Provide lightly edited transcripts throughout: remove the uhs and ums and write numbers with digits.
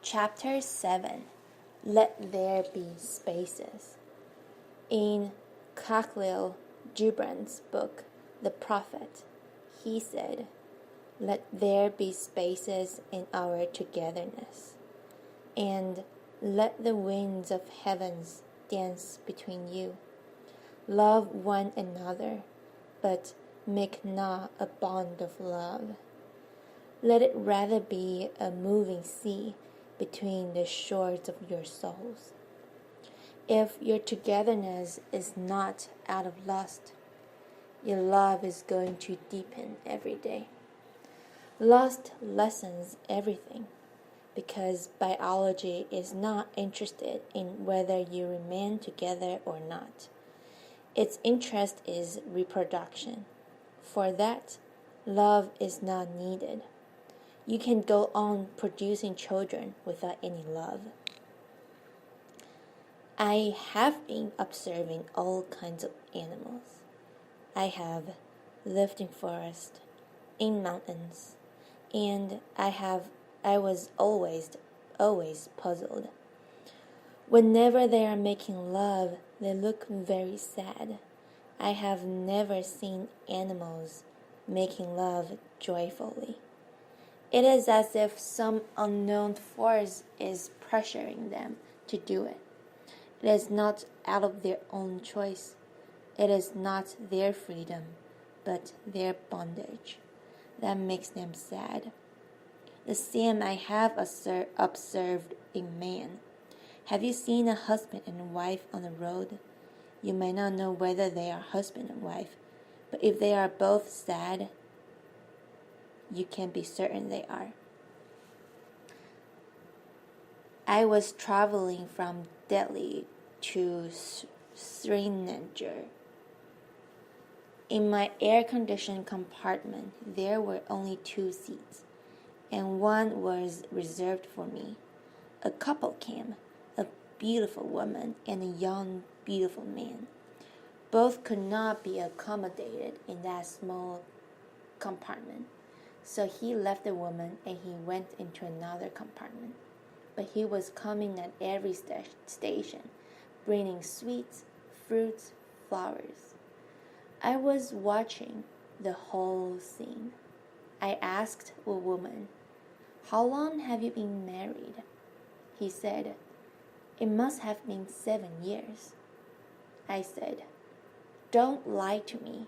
Chapter 7 Let There Be Spaces. In Khalil Gibran's book, The Prophet, he said, "Let there be spaces in our togetherness, and let the winds of heavens dance between you. Love one another, but make not a bond of love. Let it rather be a moving sea between the shores of your souls. If your togetherness is not out of lust, your love is going to deepen every day. Lust lessens everything, because biology is not interested in whether you remain together or not. Its interest is reproduction. For that, love is not needed. You can go on producing children without any love." I have been observing all kinds of animals. I have lived in forests, in mountains, and I was always puzzled. Whenever they are making love, they look very sad. I have never seen animals making love joyfully. It is as if some unknown force is pressuring them to do it. It is not out of their own choice. It is not their freedom, but their bondage that makes them sad. The same I have observed in man. Have you seen a husband and wife on the road? You may not know whether they are husband and wife, but if they are both sad, you can be certain they are. I was traveling from Delhi to Srinagar. In my air-conditioned compartment, there were only 2 seats, and one was reserved for me. A couple came, a beautiful woman and a young, beautiful man. Both could not be accommodated in that small compartment. So he left the woman and he went into another compartment. But he was coming at every station, bringing sweets, fruits, flowers. I was watching the whole scene. I asked a woman, "How long have you been married?" He said, "It must have been 7 years." I said, "Don't lie to me.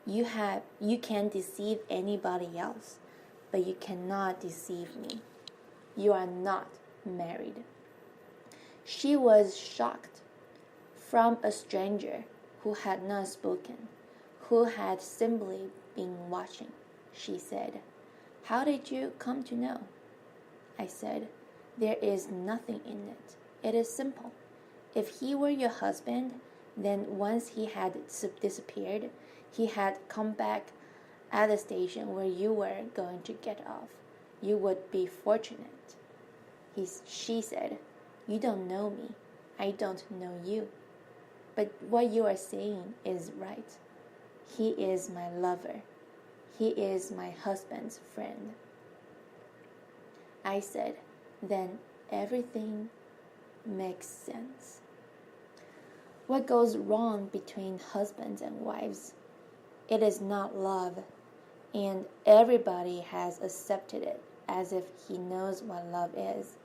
You can deceive anybody else, but you cannot deceive me. You are not married." She was shocked. From a stranger who had not spoken, who had simply been watching, she said, "How did you come to know?" I said, "There is nothing in it. It is simple. If he were your husband, then once he had disappeared, he had come back at the station where you were going to get off. You would be fortunate." She said, "You don't know me. I don't know you. But what you are saying is right. He is my lover. He is my husband's friend." I said, "Then everything makes sense." What goes wrong between husbands and wives? It is not love, and everybody has accepted it as if he knows what love is.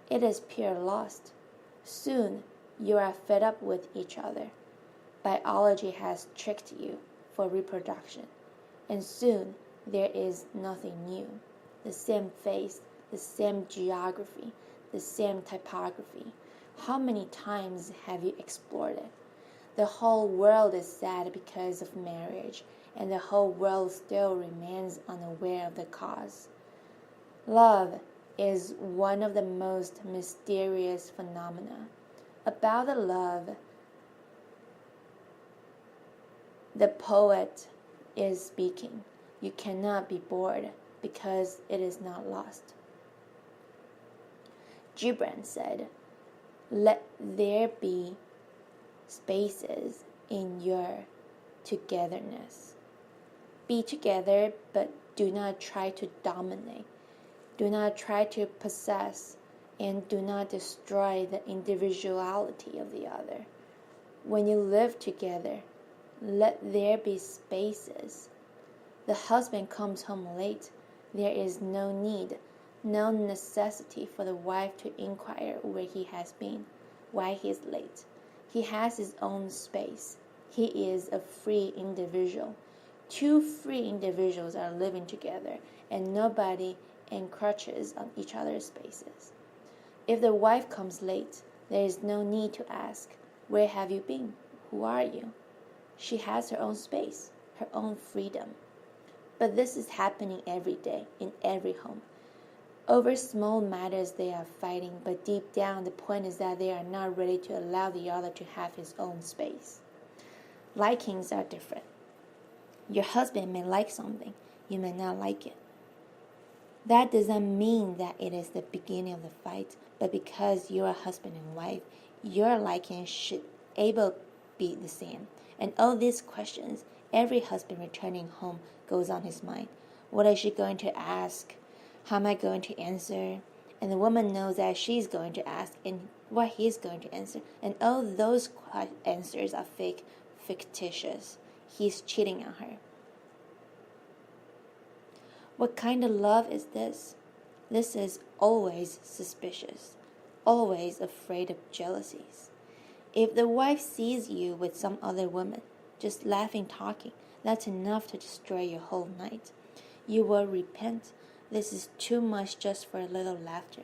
It is pure lust. Soon you are fed up with each other. Biology has tricked you for reproduction, and soon there is nothing new. The same face, the same geography, the same typography. How many times have you explored it? The whole world is sad because of marriage, and the whole world still remains unaware of the cause. Love is one of the most mysterious phenomena. About the love, the poet is speaking. You cannot be bored because it is not lost. Gibran said, "Let there be spaces in your togetherness. Be together, but do not try to dominate. Do not try to possess. and do not destroy the individuality of the other. When you live together, let there be spaces. The husband comes home late. There is no need, no necessity for the wife to inquire where he has been, why he is late. He has his own space. He is a free individual. Two free individuals are living together, and nobody encroaches on each other's spaces. If the wife comes late, there is no need to ask, "Where have you been? Who are you?" She has her own space, her own freedom. But this is happening every day, in every home. Over small matters they are fighting, but deep down the point is that they are not ready to allow the other to have his own space. Likings are different. Your husband may like something, you may not like it. That doesn't mean that it is the beginning of the fight, but because you're a husband and wife, your liking should able be the same. And all these questions, every husband returning home goes on his mind. What is she going to ask? How am I going to answer? And the woman knows that she's going to ask and what he's going to answer. And all those answers are fictitious. He's cheating on her. What kind of love is this? This is always suspicious, always afraid of jealousies. If the wife sees you with some other woman, just laughing, talking, that's enough to destroy your whole night. You will repent. This is too much just for a little laughter.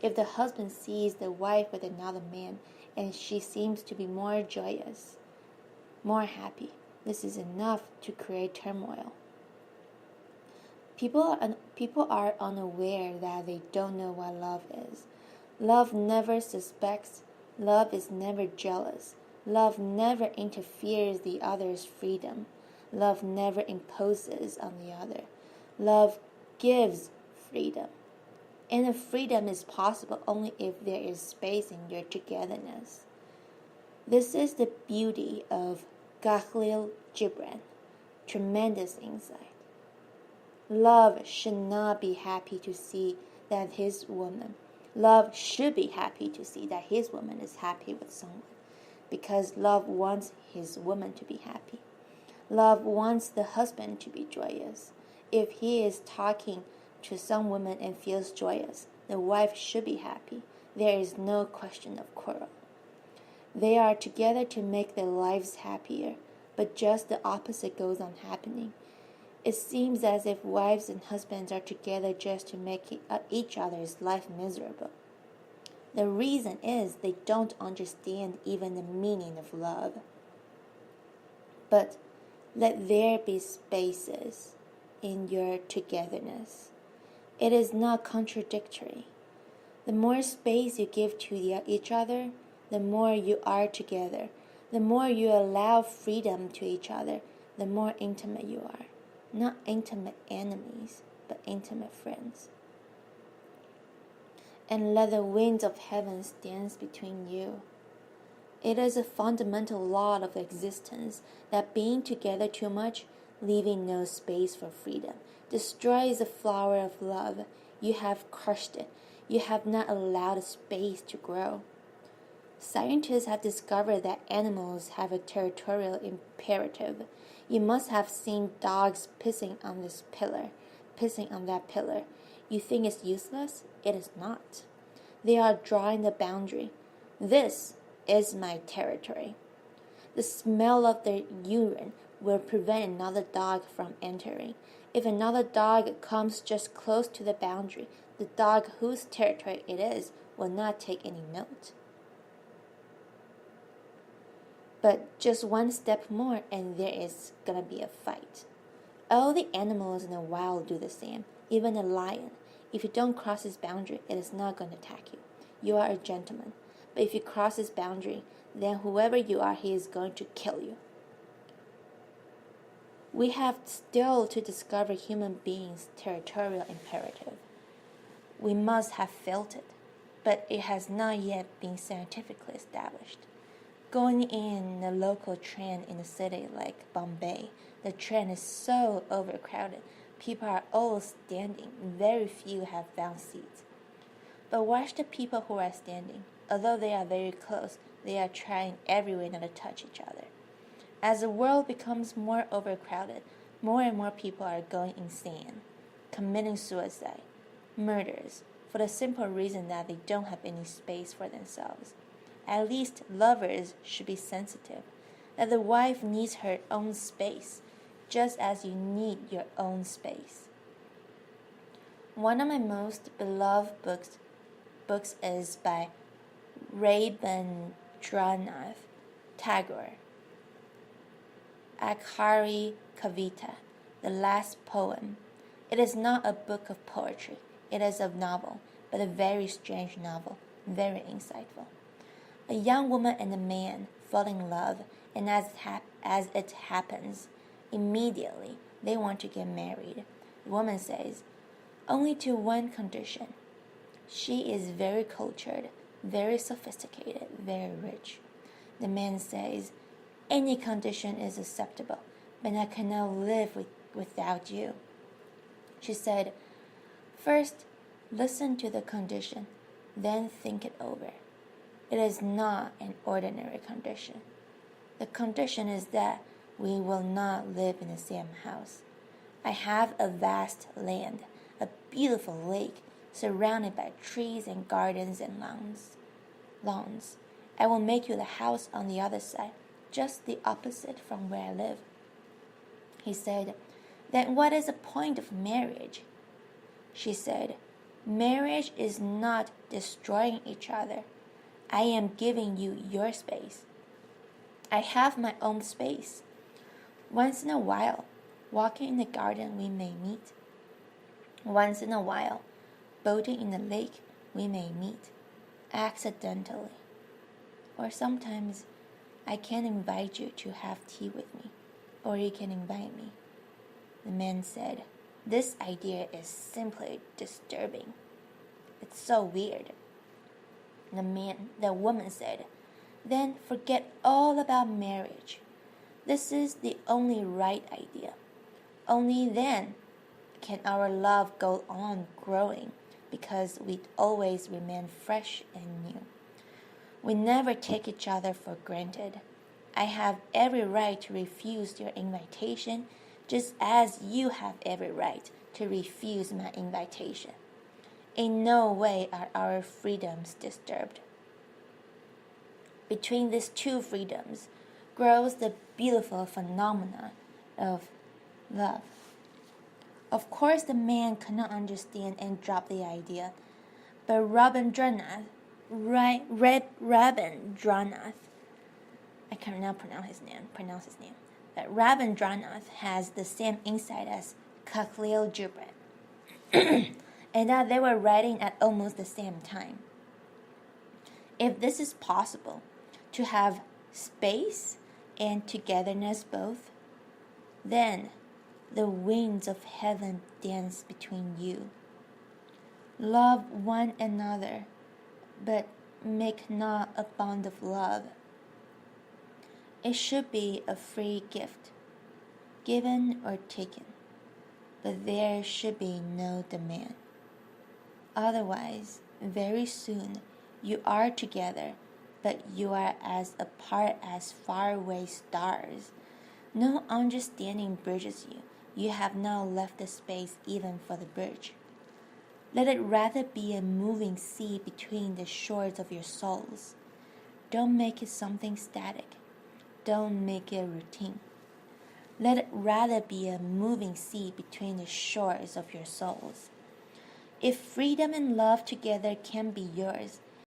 If the husband sees the wife with another man and she seems to be more joyous, more happy, this is enough to create turmoil. People are unaware that they don't know what love is. Love never suspects. Love is never jealous. Love never interferes the other's freedom. Love never imposes on the other. Love gives freedom. And the freedom is possible only if there is space in your togetherness. This is the beauty of Khalil Gibran. Tremendous insight. Love should not be happy to see that his woman. Love should be happy to see that his woman is happy with someone, because love wants his woman to be happy. Love wants the husband to be joyous. If he is talking to some woman and feels joyous, the wife should be happy. There is no question of quarrel. They are together to make their lives happier, but just the opposite goes on happening. It seems as if wives and husbands are together just to make each other's life miserable. The reason is they don't understand even the meaning of love. But let there be spaces in your togetherness. It is not contradictory. The more space you give to each other, the more you are together. The more you allow freedom to each other, the more intimate you are. Not intimate enemies, but intimate friends. And let the winds of heaven stand between you. It is a fundamental law of existence that being together too much, leaving no space for freedom, destroys the flower of love. You have crushed it. You have not allowed a space to grow. Scientists have discovered that animals have a territorial imperative. You must have seen dogs pissing on this pillar, pissing on that pillar. You think it's useless? It is not. They are drawing the boundary. This is my territory. The smell of their urine will prevent another dog from entering. If another dog comes just close to the boundary, the dog whose territory it is will not take any note. But just one step more and there is gonna be a fight. All the animals in the wild do the same. Even a lion. If you don't cross his boundary, it is not going to attack you. You are a gentleman. But if you cross his boundary, then whoever you are, he is going to kill you. We have still to discover human beings' territorial imperative. We must have felt it, but it has not yet been scientifically established. Going in a local train in a city like Bombay, the train is so overcrowded. People are all standing. Very few have found seats. But watch the people who are standing. Although they are very close, they are trying every way not to touch each other. As the world becomes more overcrowded, more and more people are going insane, committing suicide, murders, for the simple reason that they don't have any space for themselves. At least lovers should be sensitive, that the wife needs her own space, just as you need your own space. One of my most beloved books is by Rabindranath Tagore, Akhari Kavita, the last poem. It is not a book of poetry. It is a novel, but a very strange novel, very insightful. A young woman and a man fall in love, and as it happens, immediately they want to get married. The woman says, only to one condition. She is very cultured, very sophisticated, very rich. The man says, any condition is acceptable, but I cannot live without you. She said, first, listen to the condition, then think it over. It is not an ordinary condition. The condition is that we will not live in the same house. I have a vast land, a beautiful lake, surrounded by trees and gardens and lawns. I will make you the house on the other side, just the opposite from where I live. He said, then what is the point of marriage? She said, marriage is not destroying each other. I am giving you your space. I have my own space. Once in a while, walking in the garden we may meet. Once in a while, boating in the lake we may meet, accidentally. Or sometimes I can invite you to have tea with me, or you can invite me. The man said, this idea is simply disturbing. It's so weird. The woman said, then forget all about marriage. This is the only right idea. Only then can our love go on growing, because we always remain fresh and new. We never take each other for granted. I have every right to refuse your invitation, just as you have every right to refuse my invitation. In no way are our freedoms disturbed. Between these two freedoms grows the beautiful phenomenon of love. Of course, the man could not understand and dropped the idea, but Rabindranath, I cannot pronounce his name. But Rabindranath has the same insight as Khalil Gibran, and that they were writing at almost the same time. If this is possible, to have space and togetherness both, then the winds of heaven dance between you. Love one another, but make not a bond of love. It should be a free gift, given or taken, but there should be no demand. Otherwise, very soon you are together, but you are as apart as faraway stars. No understanding bridges you. You have now left the space even for the bridge. Let it rather be a moving sea between the shores of your souls. Don't make it something static. Don't make it routine. Let it rather be a moving sea between the shores of your souls. If freedom and love together can be yours,